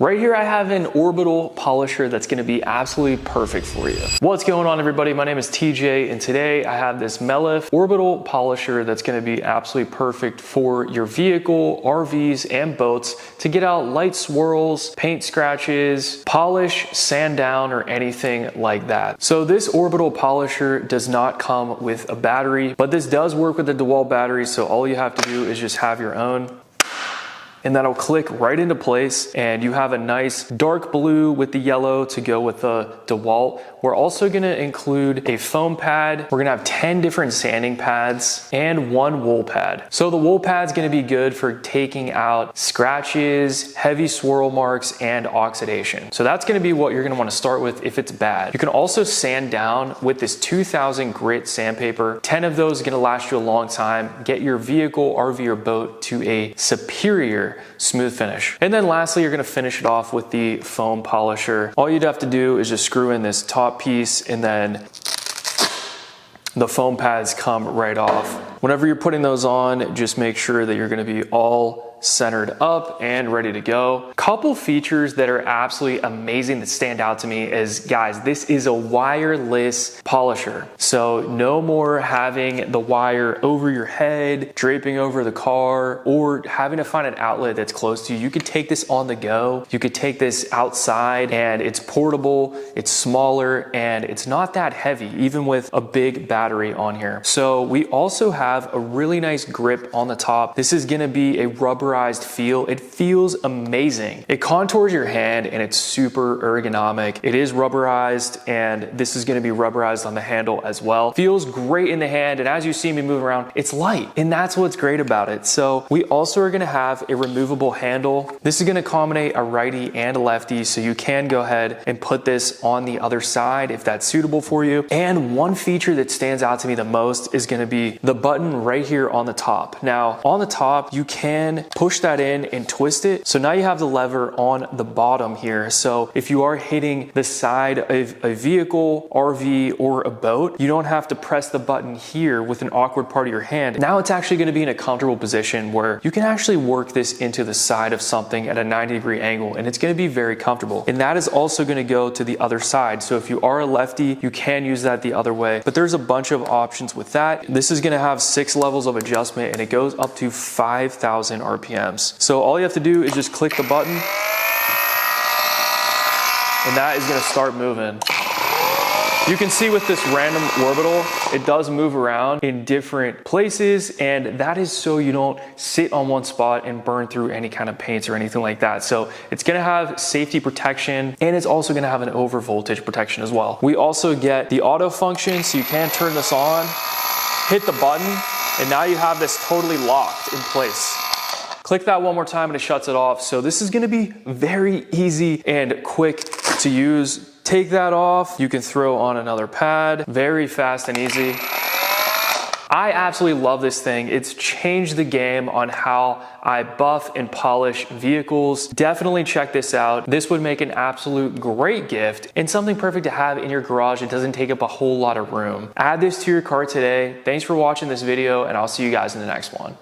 Right here I have an orbital polisher that's gonna be absolutely perfect for you. What's going on, everybody? My name is TJ, and today I have this Melif orbital polisher that's gonna be absolutely perfect for your vehicle, RVs, and boats to get out light swirls, paint scratches, polish, sand down, or anything like that. So this orbital polisher does not come with a battery, but this does work with the DeWalt battery, so all you have to do is just have your own, and that'll click right into place, and you have a nice dark blue with the yellow to go with the DeWalt. We're also gonna include a foam pad. We're gonna have 10 different sanding pads and one wool pad. So the wool pad's gonna be good for taking out scratches, heavy swirl marks, and oxidation. So that's gonna be what you're gonna wanna start with if it's bad. You can also sand down with this 2000 grit sandpaper. 10 of those are gonna last you a long time. Get your vehicle, RV, or boat to a superior smooth finish. And then lastly, you're gonna finish it off with the foam polisher. All you'd have to do is just screw in this top piece, and then the foam pads come right off. Whenever you're putting those on, just make sure that you're gonna be all centered up and ready to go. Couple features that are absolutely amazing that stand out to me is, guys, this is a wireless polisher. So no more having the wire over your head, draping over the car, or having to find an outlet that's close to you. You could take this on the go. You could take this outside, and it's portable, it's smaller, and it's not that heavy, even with a big battery on here. So we also have a really nice grip on the top. This is gonna be a rubberized feel. It feels amazing. It contours your hand, and it's super ergonomic. It is rubberized, and this is gonna be rubberized on the handle as well. Feels great in the hand, and as you see me move around, it's light, and that's what's great about it. So we also are gonna have a removable handle. This is gonna accommodate a righty and a lefty, so you can go ahead and put this on the other side if that's suitable for you. And one feature that stands out to me the most is gonna be the button right here on the top. Now, on the top, you can push that in and twist it. So now you have the lever on the bottom here. So if you are hitting the side of a vehicle, RV, or a boat, you don't have to press the button here with an awkward part of your hand. Now it's actually gonna be in a comfortable position where you can actually work this into the side of something at a 90-degree angle, and it's gonna be very comfortable. And that is also gonna go to the other side. So if you are a lefty, you can use that the other way, but there's a bunch of options with that. This is gonna have 6 levels of adjustment, and it goes up to 5,000 RPMs. So all you have to do is just click the button, and that is gonna start moving. You can see with this random orbital, it does move around in different places, and that is so you don't sit on one spot and burn through any kind of paints or anything like that. So it's gonna have safety protection, and it's also gonna have an over voltage protection as well. We also get the auto function, so you can turn this on, hit the button, and now you have this totally locked in place. Click that one more time and it shuts it off. So this is gonna be very easy and quick to use. Take that off, you can throw on another pad, very fast and easy. I absolutely love this thing. It's changed the game on how I buff and polish vehicles. Definitely check this out. This would make an absolute great gift and something perfect to have in your garage. It doesn't take up a whole lot of room. Add this to your cart today. Thanks for watching this video, and I'll see you guys in the next one.